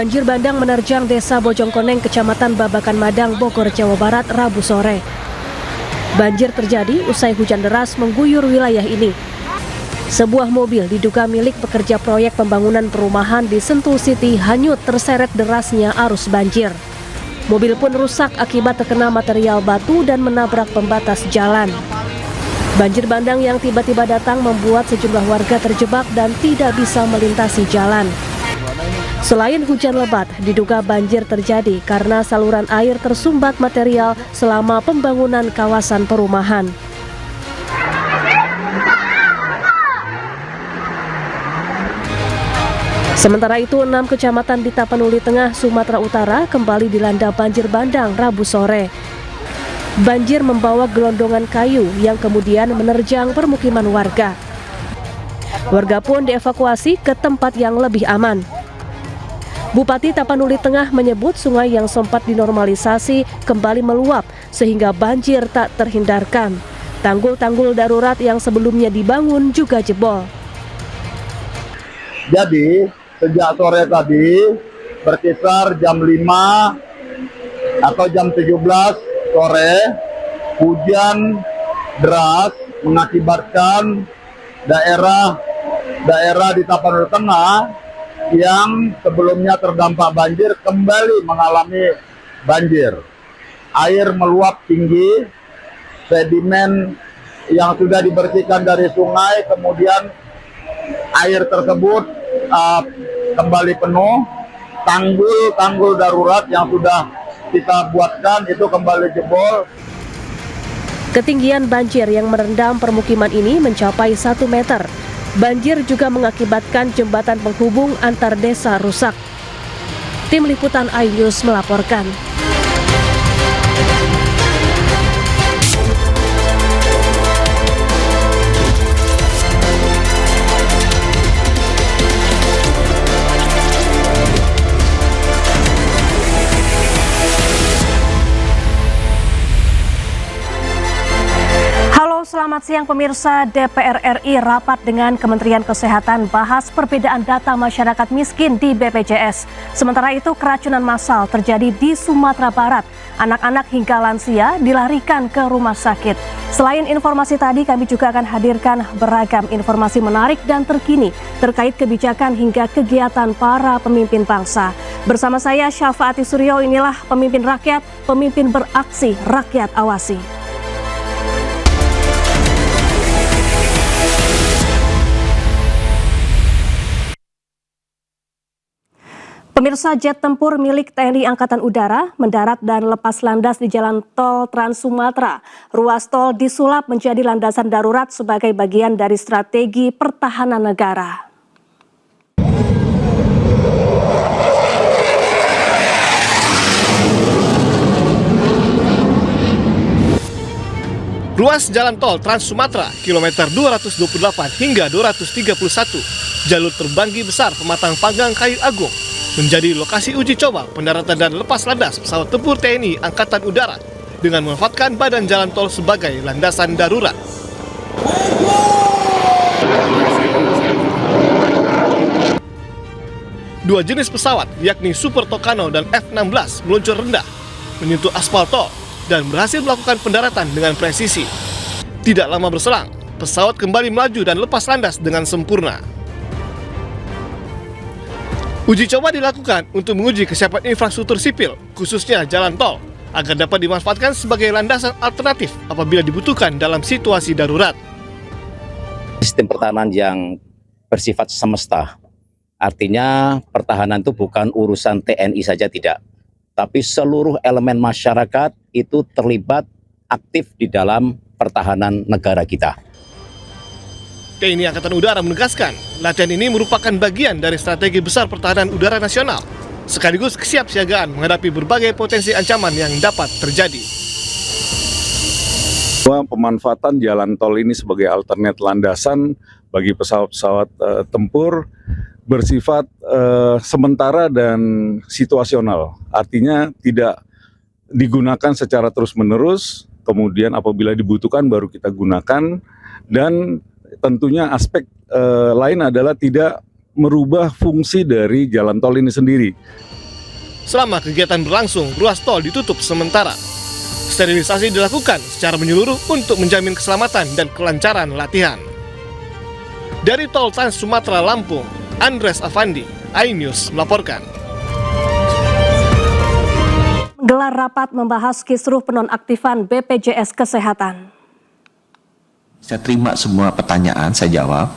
Banjir bandang menerjang Desa Bojongkoneng, Kecamatan Babakan Madang, Bogor, Jawa Barat, Rabu sore. Banjir terjadi usai hujan deras mengguyur wilayah ini. Sebuah mobil diduga milik pekerja proyek pembangunan perumahan di Sentul City hanyut terseret derasnya arus banjir. Mobil pun rusak akibat terkena material batu dan menabrak pembatas jalan. Banjir bandang yang tiba-tiba datang membuat sejumlah warga terjebak dan tidak bisa melintasi jalan. Selain hujan lebat, diduga banjir terjadi karena saluran air tersumbat material selama pembangunan kawasan perumahan. Sementara itu, 6 kecamatan di Tapanuli Tengah, Sumatera Utara kembali dilanda banjir bandang Rabu sore. Banjir membawa gelondongan kayu yang kemudian menerjang permukiman warga. Warga pun dievakuasi ke tempat yang lebih aman. Bupati Tapanuli Tengah menyebut sungai yang sempat dinormalisasi kembali meluap sehingga banjir tak terhindarkan. Tanggul-tanggul darurat yang sebelumnya dibangun juga jebol. Jadi sejak sore tadi berkisar jam 5 atau jam 17 sore hujan deras mengakibatkan daerah di Tapanuli Tengah yang sebelumnya terdampak banjir kembali mengalami banjir. Air meluap tinggi, sedimen yang sudah dibersihkan dari sungai, kemudian air tersebut kembali penuh. Tanggul darurat yang sudah kita buatkan itu kembali jebol. Ketinggian banjir yang merendam permukiman ini mencapai 1 meter. Banjir juga mengakibatkan jembatan penghubung antar desa rusak. Tim Liputan iNews melaporkan. Selamat siang pemirsa. DPR RI rapat dengan Kementerian Kesehatan bahas perbedaan data masyarakat miskin di BPJS. Sementara itu keracunan massal terjadi di Sumatera Barat. Anak-anak hingga lansia dilarikan ke rumah sakit. Selain informasi tadi, kami juga akan hadirkan beragam informasi menarik dan terkini terkait kebijakan hingga kegiatan para pemimpin bangsa. Bersama saya Syafaati Suryo, inilah Pemimpin Rakyat, pemimpin beraksi, rakyat awasi. Pemirsa, jet tempur milik TNI Angkatan Udara mendarat dan lepas landas di Jalan Tol Trans Sumatera. Ruas tol disulap menjadi landasan darurat sebagai bagian dari strategi pertahanan negara. Ruas Jalan Tol Trans Sumatera, kilometer 228 hingga 231, jalur terbanggi besar Pematang Panggang Kayu Agung, menjadi lokasi uji coba pendaratan dan lepas landas pesawat tempur TNI Angkatan Udara dengan memanfaatkan badan jalan tol sebagai landasan darurat. Dua jenis pesawat, yakni Super Tucano dan F-16, meluncur rendah, menyentuh aspal tol, dan berhasil melakukan pendaratan dengan presisi. Tidak lama berselang, pesawat kembali melaju dan lepas landas dengan sempurna. Uji coba dilakukan untuk menguji kesiapan infrastruktur sipil, khususnya jalan tol, agar dapat dimanfaatkan sebagai landasan alternatif apabila dibutuhkan dalam situasi darurat. Sistem pertahanan yang bersifat semesta, artinya pertahanan itu bukan urusan TNI saja, tidak. Tapi seluruh elemen masyarakat itu terlibat aktif di dalam pertahanan negara kita. TNI Angkatan Udara menegaskan, latihan ini merupakan bagian dari strategi besar pertahanan udara nasional, sekaligus kesiapsiagaan menghadapi berbagai potensi ancaman yang dapat terjadi. Pemanfaatan jalan tol ini sebagai alternate landasan bagi pesawat-pesawat tempur bersifat sementara dan situasional, artinya tidak digunakan secara terus-menerus, kemudian apabila dibutuhkan baru kita gunakan, dan tentunya aspek lain adalah tidak merubah fungsi dari jalan tol ini sendiri. Selama kegiatan berlangsung, ruas tol ditutup sementara. Sterilisasi dilakukan secara menyeluruh untuk menjamin keselamatan dan kelancaran latihan. Dari Tol Trans Sumatera Lampung, Andres Avandi, iNews melaporkan. Gelar rapat membahas kisruh penonaktifan BPJS Kesehatan. Saya terima semua pertanyaan, saya jawab.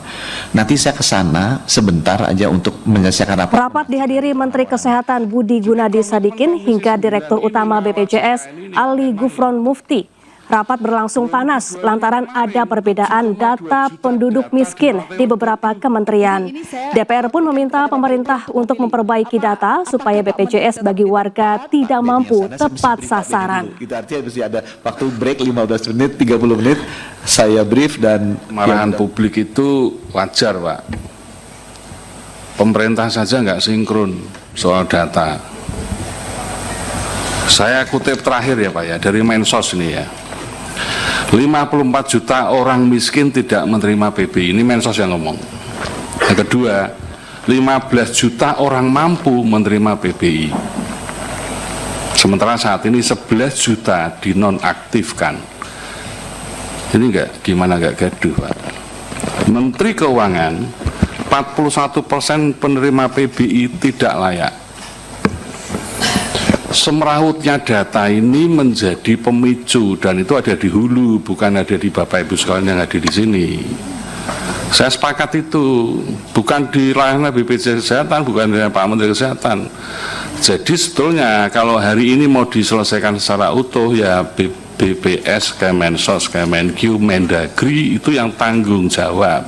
Nanti saya ke sana sebentar aja untuk menyelesaikan rapat. Rapat dihadiri Menteri Kesehatan Budi Gunadi Sadikin hingga Direktur Utama BPJS Ali Gufron Mufti. Rapat berlangsung panas lantaran ada perbedaan data penduduk miskin di beberapa kementerian. DPR pun meminta pemerintah untuk memperbaiki data supaya BPJS bagi warga tidak mampu tepat sasaran. Itu artinya mesti ada waktu break 15 menit, 30 menit, saya brief dan Marahan publik itu wajar, Pak. Pemerintah saja nggak sinkron soal data. Saya kutip terakhir ya Pak ya, dari Mensos ini ya. 54 juta orang miskin tidak menerima BBI, ini Mensos yang ngomong. Yang kedua, 15 juta orang mampu menerima BBI. Sementara saat ini 11 juta dinonaktifkan. Ini gimana nggak gaduh Pak. Menteri Keuangan, 41% penerima PBI tidak layak. Semerautnya data ini menjadi pemicu dan itu ada di hulu, bukan ada di Bapak Ibu sekalian yang ada di sini. Saya sepakat itu, bukan di ranah BPJS Kesehatan, bukan di Pak Menteri Kesehatan. Jadi sebetulnya kalau hari ini mau diselesaikan secara utuh ya BPS, Kemensos, Kemenkyu, Mendagri itu yang tanggung jawab.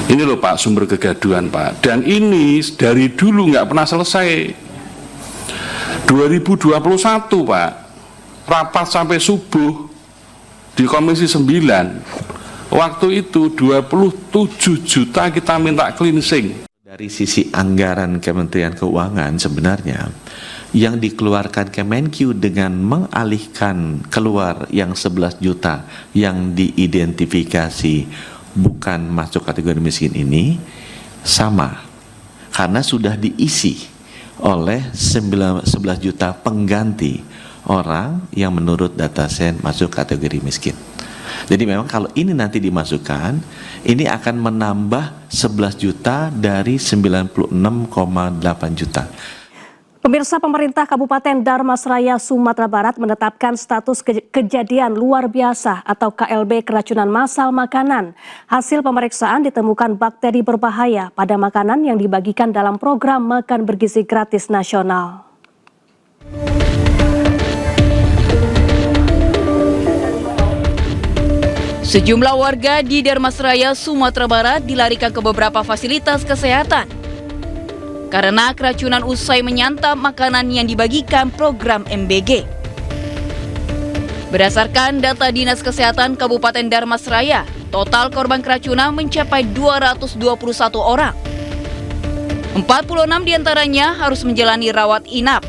Ini loh Pak sumber kegaduhan Pak. Dan ini dari dulu nggak pernah selesai. 2021 Pak, rapat sampai subuh di Komisi 9. Waktu itu 27 juta kita minta cleansing. dari sisi anggaran Kementerian Keuangan sebenarnya yang dikeluarkan Kemenkyu dengan mengalihkan keluar yang 11 juta yang diidentifikasi bukan masuk kategori miskin ini sama karena sudah diisi oleh 11 juta pengganti orang yang menurut data Sen masuk kategori miskin. Jadi memang kalau ini nanti dimasukkan, ini akan menambah 11 juta dari 96,8 juta. Pemirsa, pemerintah Kabupaten Dharmasraya, Sumatera Barat menetapkan status kejadian luar biasa atau KLB keracunan massal makanan. Hasil pemeriksaan ditemukan bakteri berbahaya pada makanan yang dibagikan dalam program Makan Bergizi Gratis Nasional. Sejumlah warga di Dharmasraya, Sumatera Barat dilarikan ke beberapa fasilitas kesehatan karena keracunan usai menyantap makanan yang dibagikan program MBG. Berdasarkan data Dinas Kesehatan Kabupaten Dharmasraya, total korban keracunan mencapai 221 orang. 46 diantaranya harus menjalani rawat inap,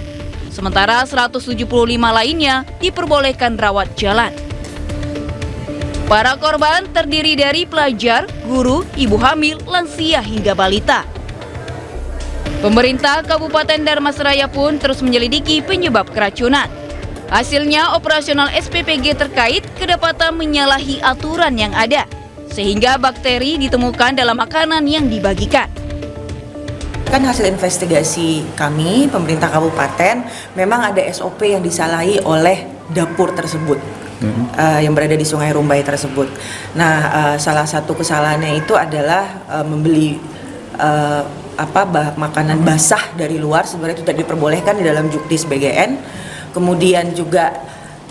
sementara 175 lainnya diperbolehkan rawat jalan. Para korban terdiri dari pelajar, guru, ibu hamil, lansia hingga balita. Pemerintah Kabupaten Dharmasraya pun terus menyelidiki penyebab keracunan. Hasilnya operasional SPPG terkait kedapatan menyalahi aturan yang ada, sehingga bakteri ditemukan dalam makanan yang dibagikan. Kan hasil investigasi kami, pemerintah kabupaten, memang ada SOP yang disalahi oleh dapur tersebut. Yang berada di Sungai Rumbai tersebut. Nah, salah satu kesalahannya itu adalah membeli makanan basah dari luar, sebenarnya itu tidak diperbolehkan di dalam Juknis BGN. Kemudian juga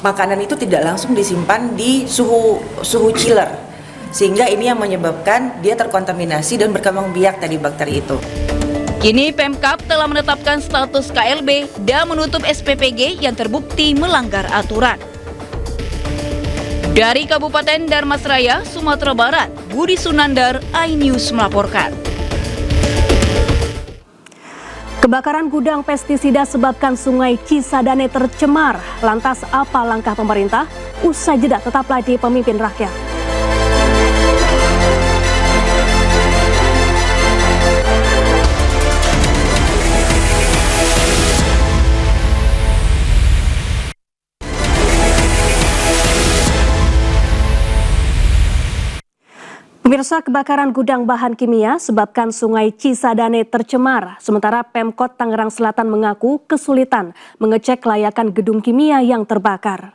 makanan itu tidak langsung disimpan di suhu chiller, sehingga ini yang menyebabkan dia terkontaminasi dan berkembang biak tadi bakteri itu. Kini Pemkab telah menetapkan status KLB dan menutup SPPG yang terbukti melanggar aturan. Dari Kabupaten Dharmasraya, Sumatera Barat, Budi Sunandar, iNews melaporkan. Kebakaran gudang pestisida sebabkan Sungai Cisadane tercemar. Lantas apa langkah pemerintah? Usai jeda tetaplah di Pemimpin Rakyat. Pemirsa, kebakaran gudang bahan kimia sebabkan Sungai Cisadane tercemar. Sementara Pemkot Tangerang Selatan mengaku kesulitan mengecek kelayakan gedung kimia yang terbakar.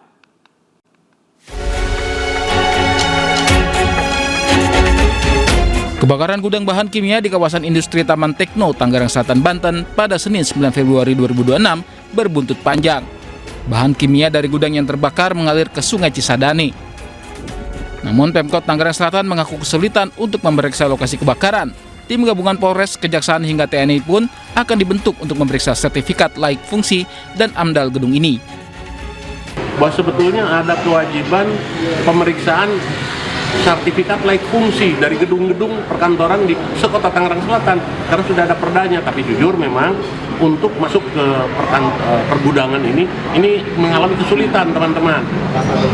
Kebakaran gudang bahan kimia di kawasan industri Taman Tekno, Tangerang Selatan, Banten pada Senin 9 Februari 2026 berbuntut panjang. Bahan kimia dari gudang yang terbakar mengalir ke Sungai Cisadane. Namun Pemkot Tangerang Selatan mengaku kesulitan untuk memeriksa lokasi kebakaran. Tim gabungan Polres, Kejaksaan hingga TNI pun akan dibentuk untuk memeriksa sertifikat laik fungsi dan AMDAL gedung ini. Bahwa sebetulnya ada kewajiban pemeriksaan sertifikat laik fungsi dari gedung-gedung perkantoran di sekota Tangerang Selatan karena sudah ada perdanya. Tapi jujur memang untuk masuk ke pergudangan ini mengalami kesulitan teman-teman.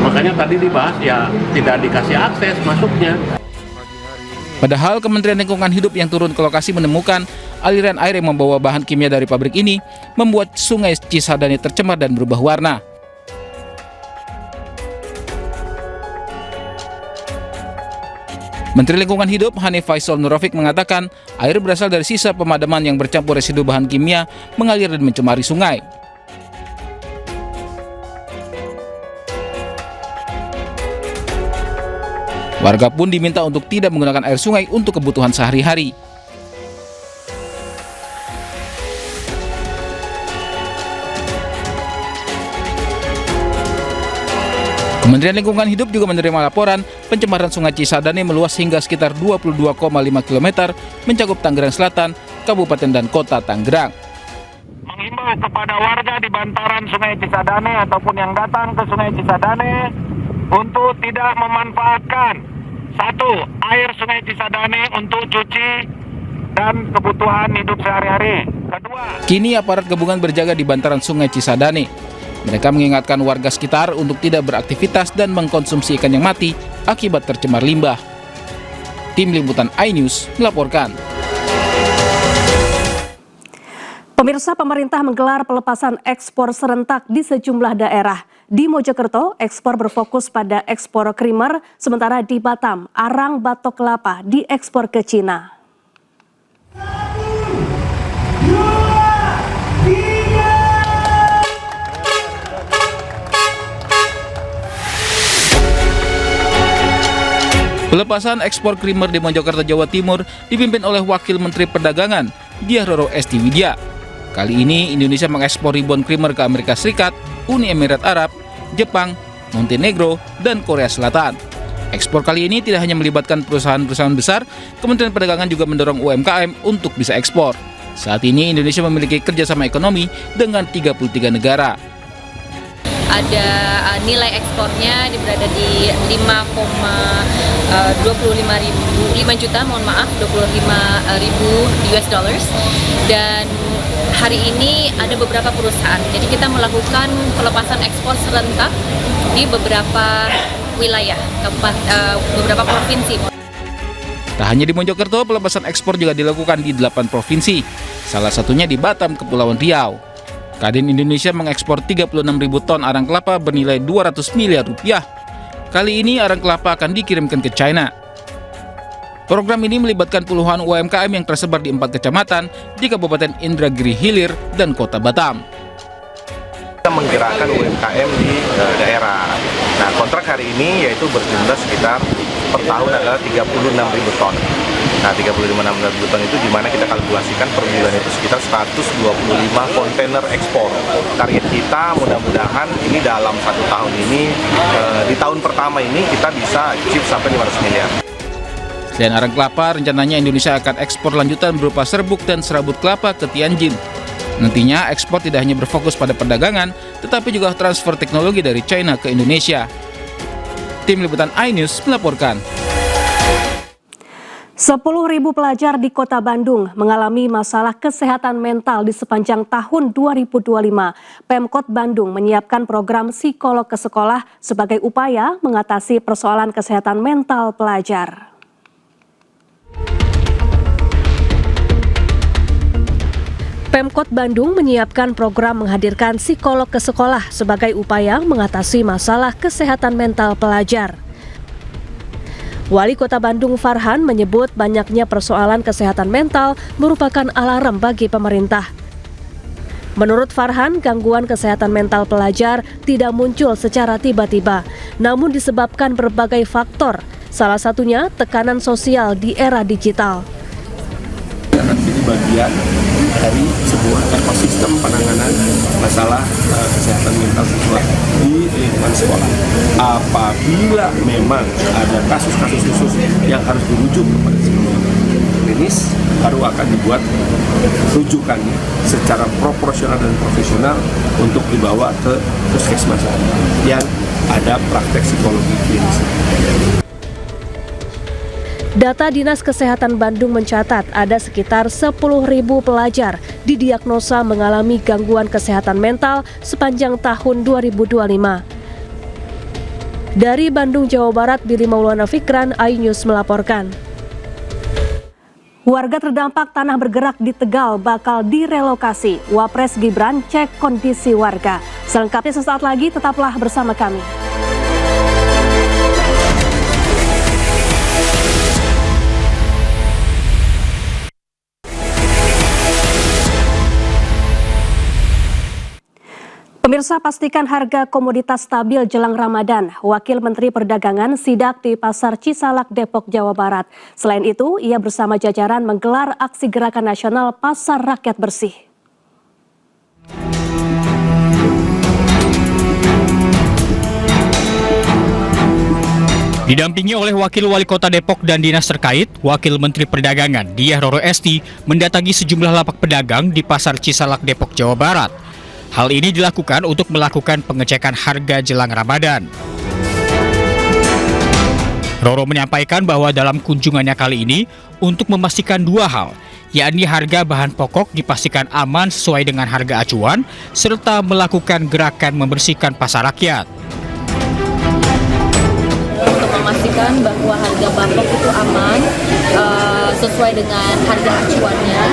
Makanya tadi dibahas ya tidak dikasih akses masuknya. Padahal Kementerian Lingkungan Hidup yang turun ke lokasi menemukan aliran air yang membawa bahan kimia dari pabrik ini membuat Sungai Cisadane tercemar dan berubah warna. Menteri Lingkungan Hidup Hanif Faisal Nurrafiq mengatakan air berasal dari sisa pemadaman yang bercampur residu bahan kimia mengalir dan mencemari sungai. Warga pun diminta untuk tidak menggunakan air sungai untuk kebutuhan sehari-hari. Kementerian Lingkungan Hidup juga menerima laporan pencemaran Sungai Cisadane meluas hingga sekitar 22,5 km mencakup Tangerang Selatan, Kabupaten dan Kota Tangerang. Menghimbau kepada warga di bantaran Sungai Cisadane ataupun yang datang ke Sungai Cisadane untuk tidak memanfaatkan air Sungai Cisadane untuk cuci dan kebutuhan hidup sehari-hari. Kedua, kini aparat gabungan berjaga di bantaran Sungai Cisadane. Mereka mengingatkan warga sekitar untuk tidak beraktivitas dan mengkonsumsi ikan yang mati akibat tercemar limbah. Tim Liputan iNews melaporkan. Pemirsa, pemerintah menggelar pelepasan ekspor serentak di sejumlah daerah. Di Mojokerto, ekspor berfokus pada ekspor krimer, sementara di Batam, arang batok kelapa diekspor ke Cina. Pelepasan ekspor krimer di Mojokerto, Jawa Timur dipimpin oleh Wakil Menteri Perdagangan, Diah Roro Estiwidya. Kali ini Indonesia mengekspor ribuan krimer ke Amerika Serikat, Uni Emirat Arab, Jepang, Montenegro, dan Korea Selatan. Ekspor kali ini tidak hanya melibatkan perusahaan-perusahaan besar, Kementerian Perdagangan juga mendorong UMKM untuk bisa ekspor. Saat ini Indonesia memiliki kerjasama ekonomi dengan 33 negara. Ada nilai ekspornya berada di 5,25 juta, US dollars. Dan hari ini ada beberapa perusahaan. Jadi kita melakukan pelepasan ekspor serentak di beberapa wilayah, beberapa provinsi. Tak hanya di Mojokerto, pelepasan ekspor juga dilakukan di 8 provinsi. Salah satunya di Batam, Kepulauan Riau. Kadin Indonesia mengekspor 36.000 ton arang kelapa bernilai 200 miliar rupiah. Kali ini arang kelapa akan dikirimkan ke China. Program ini melibatkan puluhan UMKM yang tersebar di 4 kecamatan di Kabupaten Indragiri Hilir dan Kota Batam. Kita menggerakkan UMKM di daerah. Nah, kontrak hari ini yaitu berjumlah sekitar per tahun adalah 36.000 ton. Nah, 35.000 ton itu dimana kita kalkulasikan per bulan itu sekitar 125 kontainer ekspor. Target kita mudah-mudahan ini dalam 1 tahun ini, di tahun pertama ini kita bisa achieve sampai 500 miliar. Selain arang kelapa, rencananya Indonesia akan ekspor lanjutan berupa serbuk dan serabut kelapa ke Tianjin. Nantinya ekspor tidak hanya berfokus pada perdagangan, tetapi juga transfer teknologi dari China ke Indonesia. Tim Liputan iNews melaporkan. 10.000 pelajar di Kota Bandung mengalami masalah kesehatan mental di sepanjang tahun 2025. Pemkot Bandung menyiapkan program psikolog ke sekolah sebagai upaya mengatasi persoalan kesehatan mental pelajar. Pemkot Bandung menyiapkan program menghadirkan psikolog ke sekolah sebagai upaya mengatasi masalah kesehatan mental pelajar. Wali Kota Bandung Farhan menyebut banyaknya persoalan kesehatan mental merupakan alarm bagi pemerintah. Menurut Farhan, gangguan kesehatan mental pelajar tidak muncul secara tiba-tiba, namun disebabkan berbagai faktor, salah satunya tekanan sosial di era digital. Ini bagian dari sebuah ekosistem penanganan masalah kesehatan mental siswa di lingkungan sekolah. Apabila memang ada kasus-kasus khusus yang harus dirujuk kepada psikolog klinis, baru akan dibuat rujukannya secara proporsional dan profesional untuk dibawa ke puskesmas yang ada praktek psikologi klinis. Data Dinas Kesehatan Bandung mencatat ada sekitar 10.000 pelajar didiagnosa mengalami gangguan kesehatan mental sepanjang tahun 2025. Dari Bandung, Jawa Barat, Billy Maulana Fikran, iNews melaporkan. Warga terdampak tanah bergerak di Tegal bakal direlokasi. Wapres Gibran cek kondisi warga. Selengkapnya sesaat lagi, tetaplah bersama kami. Pemirsa, pastikan harga komoditas stabil jelang Ramadan. Wakil Menteri Perdagangan sidak di Pasar Cisalak, Depok, Jawa Barat. Selain itu, ia bersama jajaran menggelar aksi gerakan nasional Pasar Rakyat Bersih. Didampingi oleh Wakil Wali Kota Depok dan dinas terkait, Wakil Menteri Perdagangan Diah Roro Esti mendatangi sejumlah lapak pedagang di Pasar Cisalak, Depok, Jawa Barat. Hal ini dilakukan untuk melakukan pengecekan harga jelang Ramadan. Roro menyampaikan bahwa dalam kunjungannya kali ini untuk memastikan dua hal, yakni harga bahan pokok dipastikan aman sesuai dengan harga acuan, serta melakukan gerakan membersihkan pasar rakyat. Untuk memastikan bahwa harga bahan pokok itu aman, sesuai dengan harga acuannya.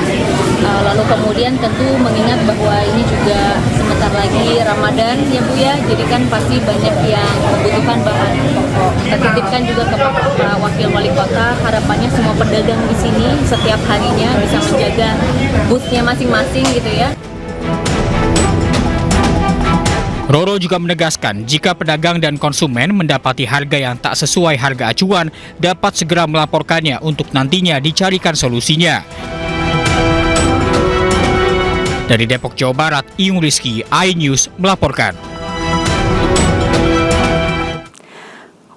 Lalu kemudian tentu mengingat bahwa ini juga sebentar lagi Ramadan ya Bu ya, jadi kan pasti banyak yang membutuhkan bahan pokok. Kita titipkan juga ke Pak Wakil Wali Kota, harapannya semua pedagang di sini setiap harinya bisa menjaga booth-nya masing-masing gitu ya. Roro juga menegaskan jika pedagang dan konsumen mendapati harga yang tak sesuai harga acuan dapat segera melaporkannya untuk nantinya dicarikan solusinya. Dari Depok, Jawa Barat, Iyung Rizky, iNews melaporkan.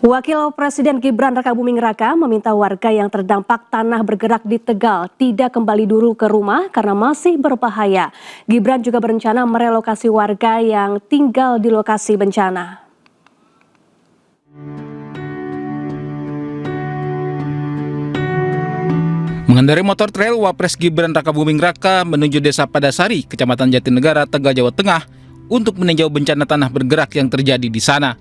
Wakil Presiden Gibran Rakabuming Raka meminta warga yang terdampak tanah bergerak di Tegal tidak kembali dulu ke rumah karena masih berbahaya. Gibran juga berencana merelokasi warga yang tinggal di lokasi bencana. Mengendarai motor trail, Wapres Gibran Rakabuming Raka menuju Desa Padasari, Kecamatan Jatinegara, Tegal, Jawa Tengah untuk meninjau bencana tanah bergerak yang terjadi di sana.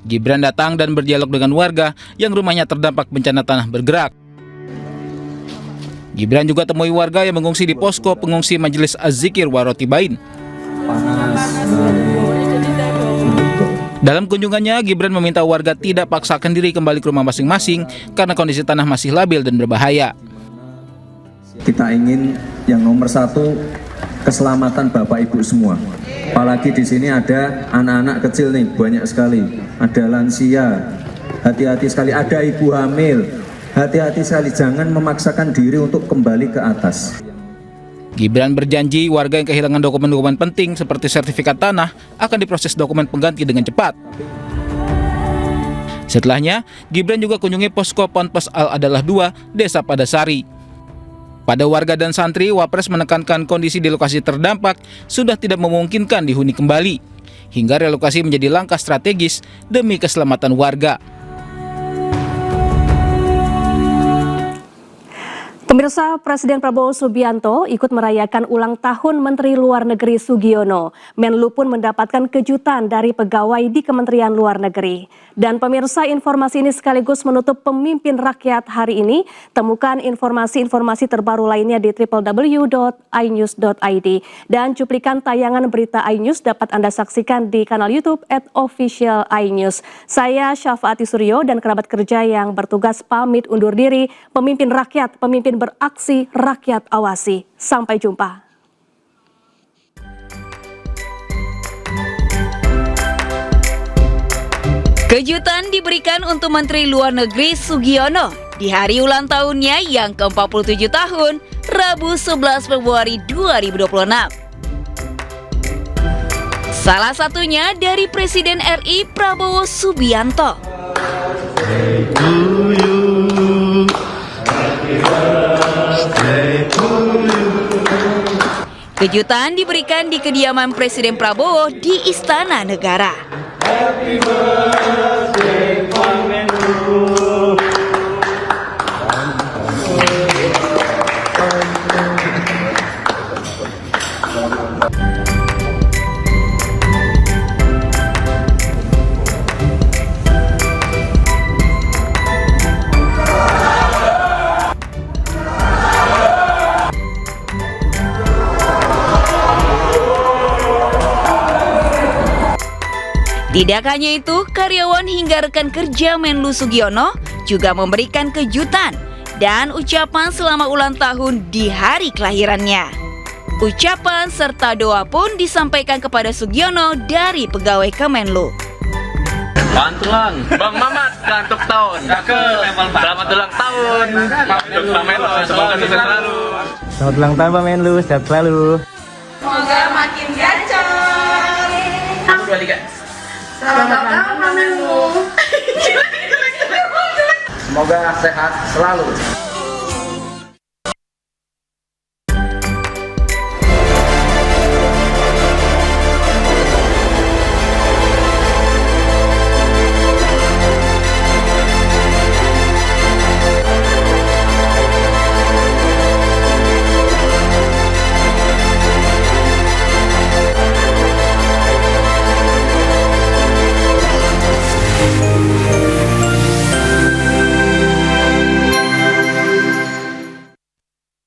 Gibran datang dan berdialog dengan warga yang rumahnya terdampak bencana tanah bergerak. Gibran juga temui warga yang mengungsi di posko pengungsi Majelis Az-Zikir Warotibain. Dalam kunjungannya, Gibran meminta warga tidak paksakan diri kembali ke rumah masing-masing karena kondisi tanah masih labil dan berbahaya. Kita ingin yang nomor satu keselamatan Bapak Ibu semua. Apalagi di sini ada anak-anak kecil nih, banyak sekali. Ada lansia, hati-hati sekali. Ada ibu hamil, hati-hati sekali. Jangan memaksakan diri untuk kembali ke atas. Gibran berjanji warga yang kehilangan dokumen-dokumen penting seperti sertifikat tanah akan diproses dokumen pengganti dengan cepat. Setelahnya, Gibran juga kunjungi posko Ponpes Al-Adalah 2, Desa Padasari. Pada warga dan santri, Wapres menekankan kondisi di lokasi terdampak sudah tidak memungkinkan dihuni kembali, hingga relokasi menjadi langkah strategis demi keselamatan warga. Pemirsa, Presiden Prabowo Subianto ikut merayakan ulang tahun Menteri Luar Negeri Sugiono. Menlu pun mendapatkan kejutan dari pegawai di Kementerian Luar Negeri. Dan pemirsa, informasi ini sekaligus menutup Pemimpin Rakyat hari ini. Temukan informasi-informasi terbaru lainnya di www.inews.id. Dan cuplikan tayangan berita iNews dapat Anda saksikan di kanal YouTube @officialinews. Saya Syafaati Suryo dan kerabat kerja yang bertugas pamit undur diri. Pemimpin Rakyat, pemimpin beraksi, rakyat awasi. Sampai jumpa. Kejutan diberikan untuk Menteri Luar Negeri Sugiono di hari ulang tahunnya yang ke-47 tahun, Rabu 11 Februari 2026. Salah satunya dari Presiden RI Prabowo Subianto. Kejutan diberikan di kediaman Presiden Prabowo di Istana Negara. Tidak hanya itu, karyawan hingga rekan kerja Menlu Sugiono juga memberikan kejutan dan ucapan selama ulang tahun di hari kelahirannya. Ucapan serta doa pun disampaikan kepada Sugiono dari pegawai Kemenlu. Bantuan Bang Mamat kantuk tahun. Selamat ulang tahun Bang Menlu, semoga sukses selalu. Selamat ulang tahun Bang Menlu, sehat selalu. Semoga makin gacor. 1, 2, 3. Selamat ulang tahun Bang Menlu. Semoga sehat selalu.